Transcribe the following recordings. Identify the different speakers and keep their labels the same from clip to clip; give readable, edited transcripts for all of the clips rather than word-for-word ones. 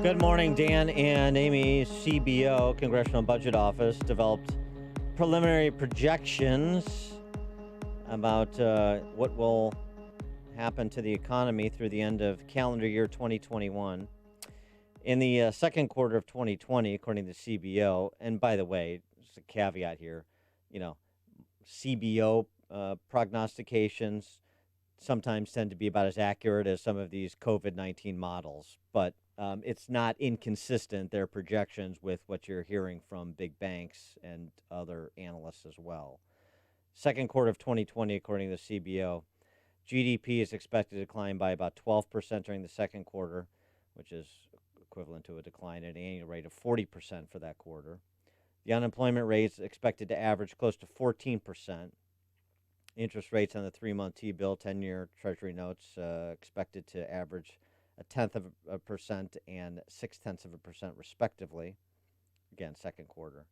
Speaker 1: Good morning, Dan and Amy. CBO, Congressional Budget Office, developed preliminary projections about what will happen to the economy through the end of calendar year 2021. In the second quarter of 2020, according to CBO, and by the way, just a caveat here, CBO prognostications sometimes tend to be about as accurate as some of these COVID-19 models, but it's not inconsistent, their projections, with what you're hearing from big banks and other analysts as well. Second quarter of 2020, according to CBO, GDP is expected to decline by about 12% during the second quarter, which is equivalent to a decline at an annual rate of 40% for that quarter. The unemployment rate is expected to average close to 14%. Interest rates on the 3-month T-bill, 10-year Treasury notes, expected to average 0.1% and 0.6%, respectively. Again, second quarter.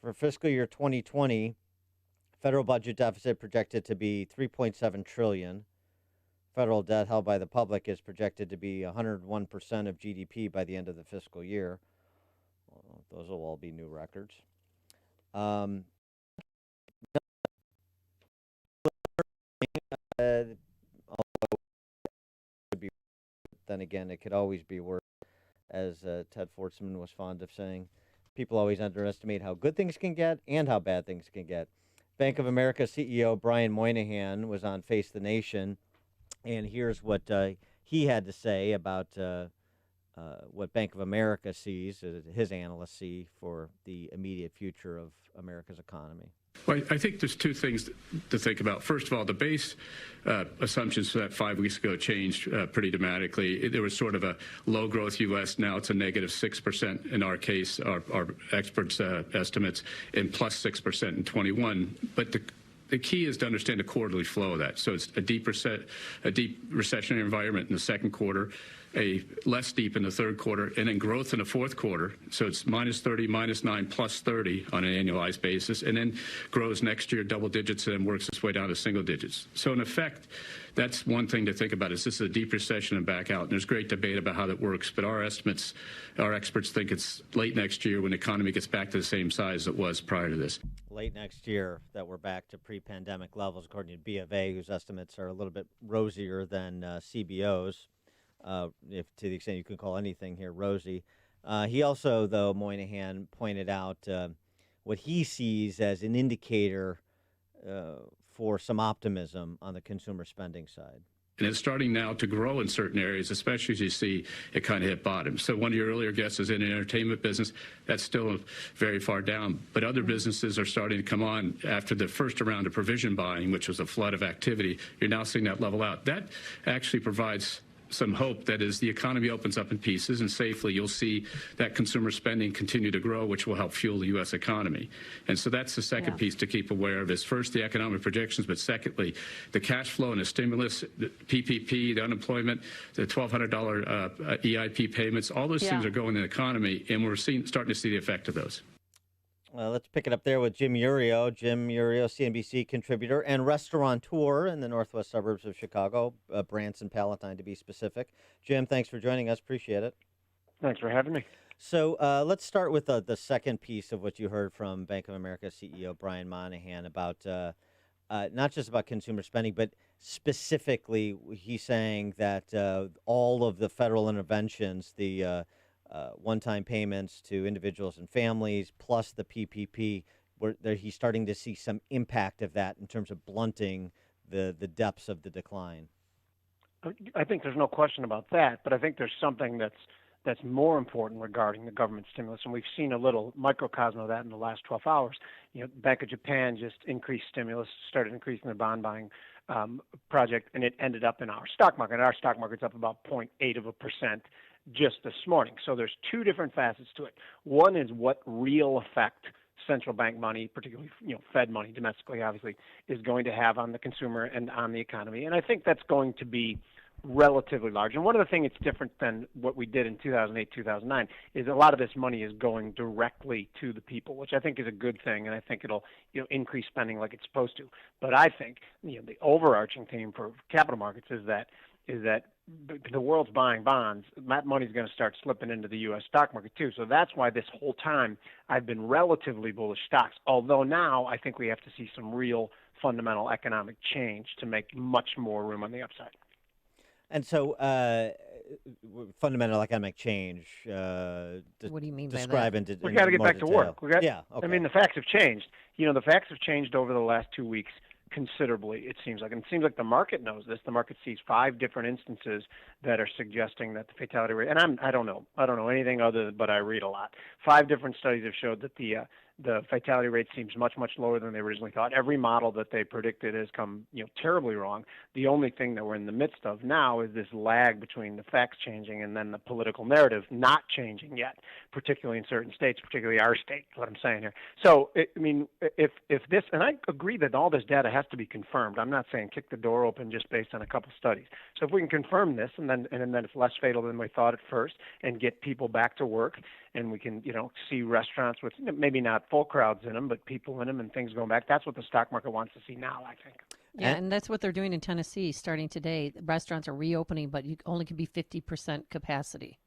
Speaker 1: For fiscal year 2020, federal budget deficit projected to be $3.7 trillion. Federal debt held by the public is projected to be 101% of GDP by the end of the fiscal year. Well, those will all be new records. Then again, it could always be worse, as Ted Fortsman was fond of saying. People always underestimate how good things can get and how bad things can get. Bank of America CEO Brian Moynihan was on Face the Nation, and here's what he had to say about what Bank of America sees, his analysts see, for the immediate future of America's economy.
Speaker 2: Well, I think there's two things to think about. First of all, the base assumptions for that 5 weeks ago changed pretty dramatically. There was sort of a low growth U.S. Now it's a negative 6% in our case, our experts' estimates, and plus 6% in 21. But the key is to understand the quarterly flow of that. So it's a deep recessionary environment in the second quarter, a less deep in the third quarter, and then growth in the fourth quarter. So it's minus 30, minus 9, plus 30 on an annualized basis, and then grows next year double digits and then works its way down to single digits. So in effect, that's one thing to think about. Is this a deep recession and back out? And there's great debate about how that works, but our experts think it's late next year when the economy gets back to the same size it was prior to this.
Speaker 1: Late next year that we're back to pre-pandemic levels, according to B of A, whose estimates are a little bit rosier than CBO's. If to the extent you can call anything here rosy. He also, though, Moynihan pointed out what he sees as an indicator for some optimism on the consumer spending side.
Speaker 2: And it's starting now to grow in certain areas, especially as you see it kind of hit bottom. So one of your earlier guests is in the entertainment business. That's still very far down. But other businesses are starting to come on after the first round of provision buying, which was a flood of activity. You're now seeing that level out. That actually provides some hope that as the economy opens up in pieces and safely, you'll see that consumer spending continue to grow, which will help fuel the U.S. economy. And so that's the second piece to keep aware of is first the economic projections, but secondly, the cash flow and the stimulus, the PPP, the unemployment, the $1,200 EIP payments, all those things are going in the economy, and we're starting to see the effect of those.
Speaker 1: Let's pick it up there with Jim Iourio. Jim Iourio, CNBC contributor and restaurateur in the northwest suburbs of Chicago, Branson, Palatine to be specific. Jim, thanks for joining us. Appreciate it.
Speaker 3: Thanks for having me.
Speaker 1: So let's start with the second piece of what you heard from Bank of America CEO Brian Moynihan about not just about consumer spending, but specifically he's saying that all of the federal interventions, the one-time payments to individuals and families, plus the PPP, he's starting to see some impact of that in terms of blunting the depths of the decline.
Speaker 3: I think there's no question about that, but I think there's something that's more important regarding the government stimulus, and we've seen a little microcosm of that in the last 12 hours. Bank of Japan just increased stimulus, started increasing their bond buying project, and it ended up in our stock market. Our stock market's up about 0.8% just this morning. So there's two different facets to it. One is what real effect central bank money, particularly Fed money domestically, obviously, is going to have on the consumer and on the economy. And I think that's going to be relatively large. And one of the things that's different than what we did in 2008, 2009 is a lot of this money is going directly to the people, which I think is a good thing, and I think it'll increase spending like it's supposed to. But I think the overarching theme for capital markets is that the world's buying bonds, that money's going to start slipping into the U.S. stock market too. So that's why this whole time I've been relatively bullish stocks. Although now I think we have to see some real fundamental economic change to make much more room on the upside.
Speaker 1: And so, fundamental economic change.
Speaker 4: What do you mean by
Speaker 1: describe
Speaker 4: that?
Speaker 3: We got to get
Speaker 1: more
Speaker 3: back to
Speaker 1: detail.
Speaker 3: work.
Speaker 1: Yeah. Okay.
Speaker 3: I mean, the facts have changed. The facts have changed over the last 2 weeks considerably, it seems like. And it seems like the market knows this. The market sees 5 different instances that are suggesting that the fatality rate, and I don't know anything other, but I read a lot. 5 different studies have showed that the fatality rate seems much lower than they originally thought. Every model that they predicted has come terribly wrong. The only thing that we're in the midst of now is this lag between the facts changing and then the political narrative not changing yet, particularly in certain states, particularly our state. What I'm saying here. So if this, and I agree that all this data has to be confirmed. I'm not saying kick the door open just based on a couple studies. So if we can confirm this, and then it's less fatal than we thought at first, and get people back to work, and we can see restaurants with maybe not full crowds in them, but people in them and things going back. That's what the stock market wants to see now, I think.
Speaker 4: Yeah, and that's what they're doing in Tennessee starting today. Restaurants are reopening, but you only can be 50% capacity.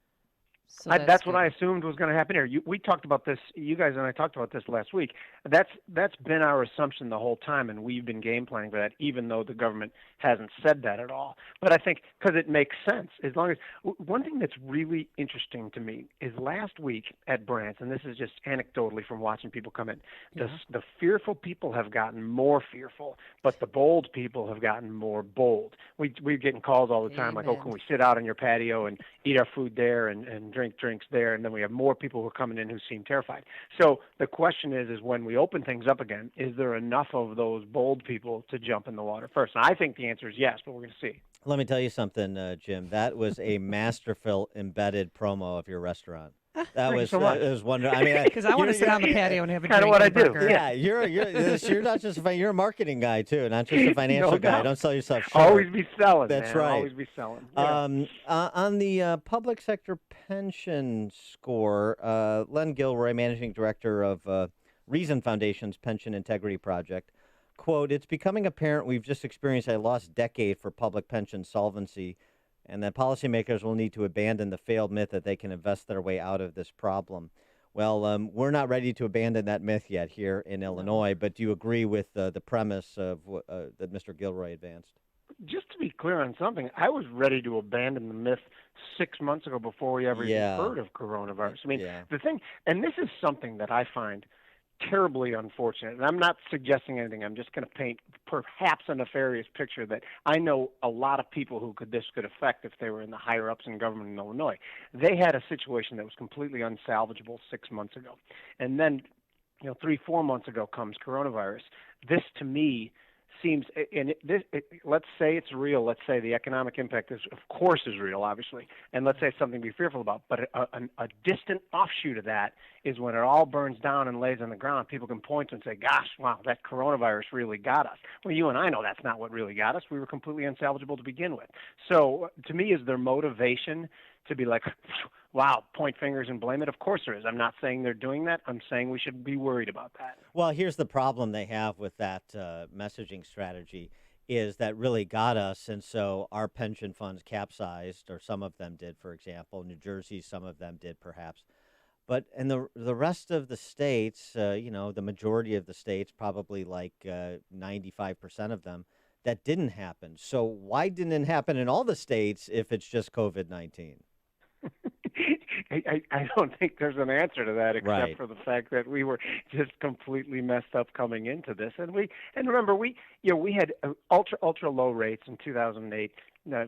Speaker 4: So
Speaker 3: that's what I assumed was going to happen here. We talked about this. You guys and I talked about this last week. That's been our assumption the whole time, and we've been game planning for that, even though the government hasn't said that at all. But I think because it makes sense, as long as one thing that's really interesting to me is last week at Brands, and this is just anecdotally from watching people come in. The fearful people have gotten more fearful, but the bold people have gotten more bold. We're getting calls all the time like, "Oh, can we sit out on your patio and eat our food there and drink drinks there?" And then we have more people who are coming in who seem terrified. So the question is when we open things up again, is there enough of those bold people to jump in the water first? And I think the answer is yes, but we're going to see.
Speaker 1: Let me tell you something, Jim. That was a masterful embedded promo of your restaurant. That was
Speaker 3: so much.
Speaker 1: It was wonderful. I mean,
Speaker 4: because I want to sit on the patio and have a
Speaker 3: Kinda
Speaker 4: drink
Speaker 3: what
Speaker 4: and
Speaker 3: I
Speaker 4: a
Speaker 3: do.
Speaker 4: burger.
Speaker 1: Yeah, you're not just you're a marketing guy too, not just a financial
Speaker 3: No
Speaker 1: guy.
Speaker 3: doubt.
Speaker 1: Don't sell yourself short.
Speaker 3: Always be selling.
Speaker 1: That's
Speaker 3: man.
Speaker 1: right.
Speaker 3: Always be selling. Yeah.
Speaker 1: On the public sector pension score, Len Gilroy, managing director of Reason Foundation's Pension Integrity Project, quote, "It's becoming apparent we've just experienced a lost decade for public pension solvency, and that policymakers will need to abandon the failed myth that they can invest their way out of this problem." Well, we're not ready to abandon that myth yet here in Illinois, but do you agree with the premise of that Mr. Gilroy advanced?
Speaker 3: Just to be clear on something, I was ready to abandon the myth 6 months ago before we ever even heard of coronavirus. I mean, the thing, and this is something that I find terribly unfortunate, and I'm not suggesting anything. I'm just going to paint perhaps a nefarious picture that I know a lot of people who this could affect if they were in the higher ups in government in Illinois. They had a situation that was completely unsalvageable 6 months ago, and then 3-4 months ago comes coronavirus. This to me seems, and let's say it's real. Let's say the economic impact is, of course, is real, obviously, and let's say it's something to be fearful about. But a distant offshoot of that is when it all burns down and lays on the ground. People can point to and say, "Gosh, wow, that coronavirus really got us." Well, you and I know that's not what really got us. We were completely unsalvageable to begin with. So, to me, is there motivation to be like, wow, point fingers and blame it? Of course there is. I'm not saying they're doing that. I'm saying we should be worried about that.
Speaker 1: Well, here's the problem they have with that messaging strategy is that really got us, and so our pension funds capsized, or some of them did, for example. New Jersey, some of them did, perhaps. But in the rest of the states, the majority of the states, probably like 95% of them, that didn't happen. So why didn't it happen in all the states if it's just COVID-19?
Speaker 3: I don't think there's an answer to that except
Speaker 1: Right.
Speaker 3: for the fact that we were just completely messed up coming into this, and remember we had ultra low rates in 2008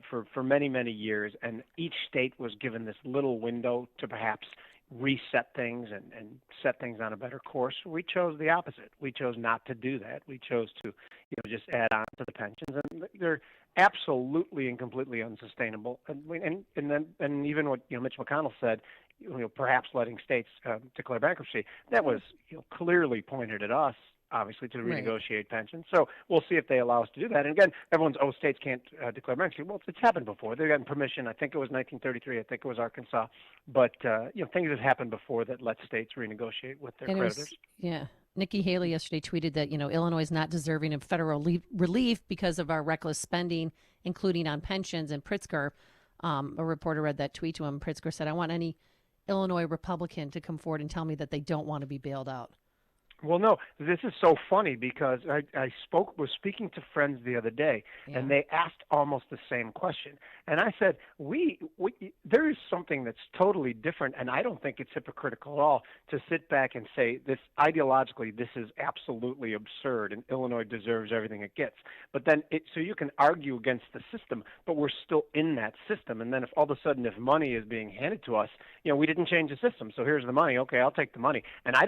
Speaker 3: for many years, and each state was given this little window to perhaps reset things and set things on a better course. We chose the opposite. We chose not to do that. We chose to just add on to the pensions, and they're absolutely and completely unsustainable. And even what Mitch McConnell said, perhaps letting states declare bankruptcy, that was clearly pointed at us, obviously, to renegotiate pensions. So we'll see if they allow us to do that. And again, everyone's, states can't declare bankruptcy. Well, it's happened before. They've gotten permission. I think it was 1933. I think it was Arkansas. But things have happened before that let states renegotiate with their creditors.
Speaker 4: Nikki Haley yesterday tweeted that Illinois is not deserving of federal relief because of our reckless spending, including on pensions. And Pritzker A reporter read that tweet to him. Pritzker said, I want any Illinois Republican to come forward and tell me that they don't want to be bailed out.
Speaker 3: Well, no, this is so funny because I was speaking to friends the other day, and they asked almost the same question. And I said, there is something that's totally different, and I don't think it's hypocritical at all to sit back and say this ideologically, this is absolutely absurd, and Illinois deserves everything it gets. But then, so you can argue against the system, but we're still in that system. And then if all of a sudden, if money is being handed to us, we didn't change the system, so here's the money. Okay, I'll take the money. And I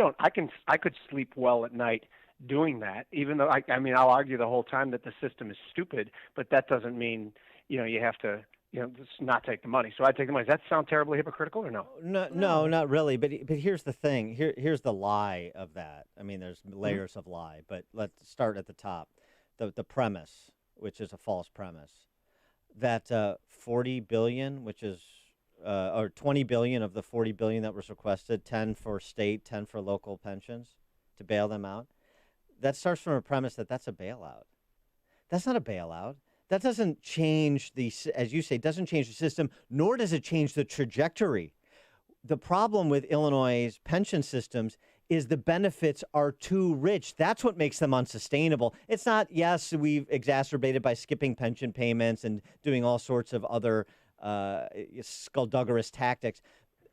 Speaker 3: could sleep well at night doing that, even though I'll argue the whole time that the system is stupid, but that doesn't mean you have to just not take the money. So I take the money. Does that sound terribly hypocritical or no?
Speaker 1: No, not really. But here's the thing. Here's the lie of that. There's layers of lie, but let's start at the top. The premise, which is a false premise, that $40 billion, which is or $20 billion of the $40 billion that was requested, 10 for state, 10 for local pensions, to bail them out. That starts from a premise that that's a bailout. That's not a bailout. That doesn't change as you say, doesn't change the system, nor does it change the trajectory. The problem with Illinois' pension systems is the benefits are too rich. That's what makes them unsustainable. It's not, yes, we've exacerbated by skipping pension payments and doing all sorts of other skullduggerous tactics,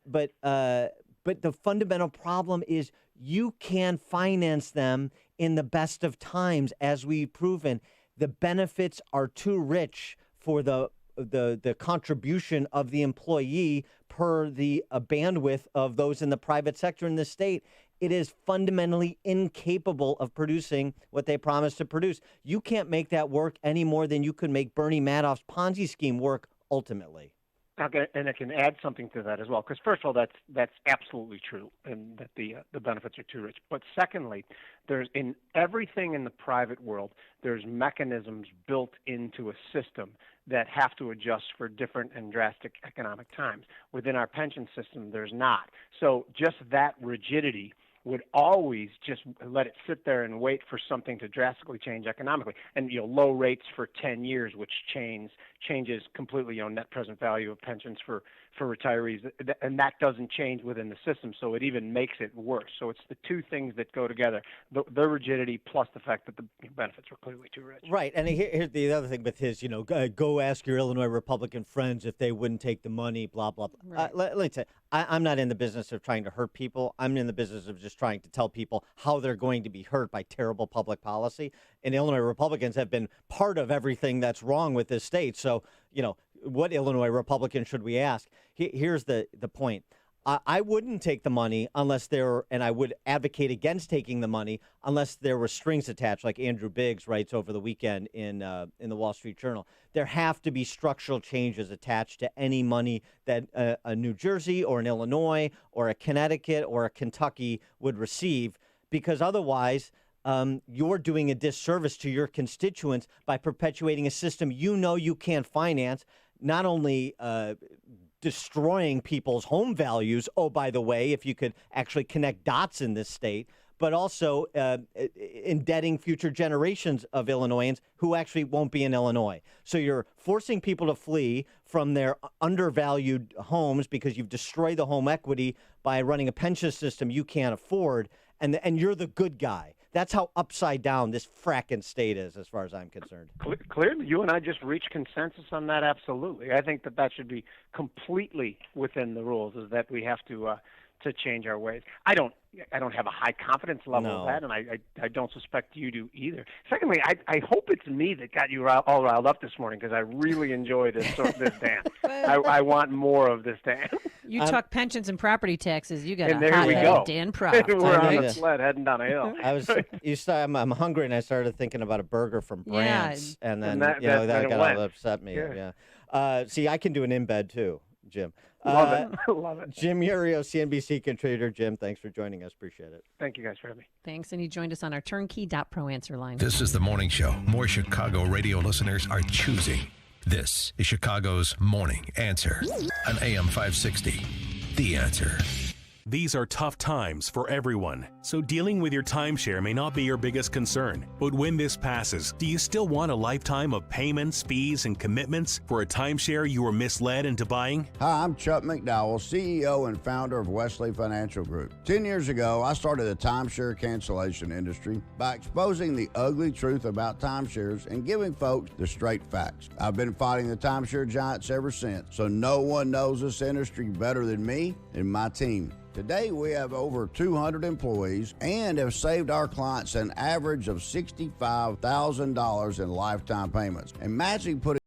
Speaker 1: but the fundamental problem is you can finance them in the best of times, as we've proven. The benefits are too rich for the contribution of the employee per the bandwidth of those in the private sector in the state. It is fundamentally incapable of producing what they promised to produce. You can't make that work any more than you could make Bernie Madoff's Ponzi scheme work ultimately.
Speaker 3: Okay, and I can add something to that as well, because first of all, that's absolutely true, and that the benefits are too rich. But secondly, there's in everything in the private world, there's mechanisms built into a system that have to adjust for different and drastic economic times. Within our pension system, there's not. So just that rigidity would always just let it sit there and wait for something to drastically change economically. And low rates for 10 years, which changes completely net present value of pensions for retirees, and that doesn't change within the system, so it even makes it worse. So it's the two things that go together: the rigidity plus the fact that the benefits are clearly too rich.
Speaker 1: Right, and here's the other thing with his, go ask your Illinois Republican friends if they wouldn't take the money, blah, blah, blah.
Speaker 4: Right.
Speaker 1: Let me tell you, I'm not in the business of trying to hurt people. I'm in the business of just trying to tell people how they're going to be hurt by terrible public policy. And Illinois Republicans have been part of everything that's wrong with this state. So, what Illinois Republican should we ask? Here's the point. I wouldn't take the money and I would advocate against taking the money unless there were strings attached, like Andrew Biggs writes over the weekend in the Wall Street Journal. There have to be structural changes attached to any money that a New Jersey or an Illinois or a Connecticut or a Kentucky would receive, because otherwise you're doing a disservice to your constituents by perpetuating a system you can't finance, not only destroying people's home values. Oh, by the way, if you could actually connect dots in this state, but also indebting future generations of Illinoisans who actually won't be in Illinois. So you're forcing people to flee from their undervalued homes because you've destroyed the home equity by running a pension system you can't afford, and you're the good guy. That's how upside down this fracking state is, as far as I'm concerned.
Speaker 3: Clearly, you and I just reached consensus on that. Absolutely, I think that should be completely within the rules. Is that we have to change our ways. I don't have a high confidence level of that, and I don't suspect you do either. Secondly, I hope it's me that got you all riled up this morning, because I really enjoy this Dan. I want more of this Dan.
Speaker 4: You talk pensions and property taxes. You got
Speaker 3: and
Speaker 4: a
Speaker 3: there we go.
Speaker 4: Dan Proud.
Speaker 3: We're on a sled heading down a hill.
Speaker 1: I'm hungry, and I started thinking about a burger from Brandt's, and then that got all upset me. Yeah. See, I can do an in bed too, Jim.
Speaker 3: Love it.
Speaker 1: Jim Iourio, CNBC contributor. Jim, thanks for joining us. Appreciate it.
Speaker 3: Thank you guys for having me.
Speaker 4: Thanks, and he joined us on our turnkey.pro answer line.
Speaker 5: This is the morning show more Chicago radio listeners are choosing. This is Chicago's Morning Answer on AM 560. The Answer.
Speaker 6: These are tough times for everyone, so dealing with your timeshare may not be your biggest concern. But when this passes, do you still want a lifetime of payments, fees, and commitments for a timeshare you were misled into buying?
Speaker 7: Hi, I'm Chuck McDowell, CEO and founder of Wesley Financial Group. 10 years ago, I started the timeshare cancellation industry by exposing the ugly truth about timeshares and giving folks the straight facts. I've been fighting the timeshare giants ever since, so no one knows this industry better than me and my team. Today, we have over 200 employees and have saved our clients an average of $65,000 in lifetime payments. Imagine putting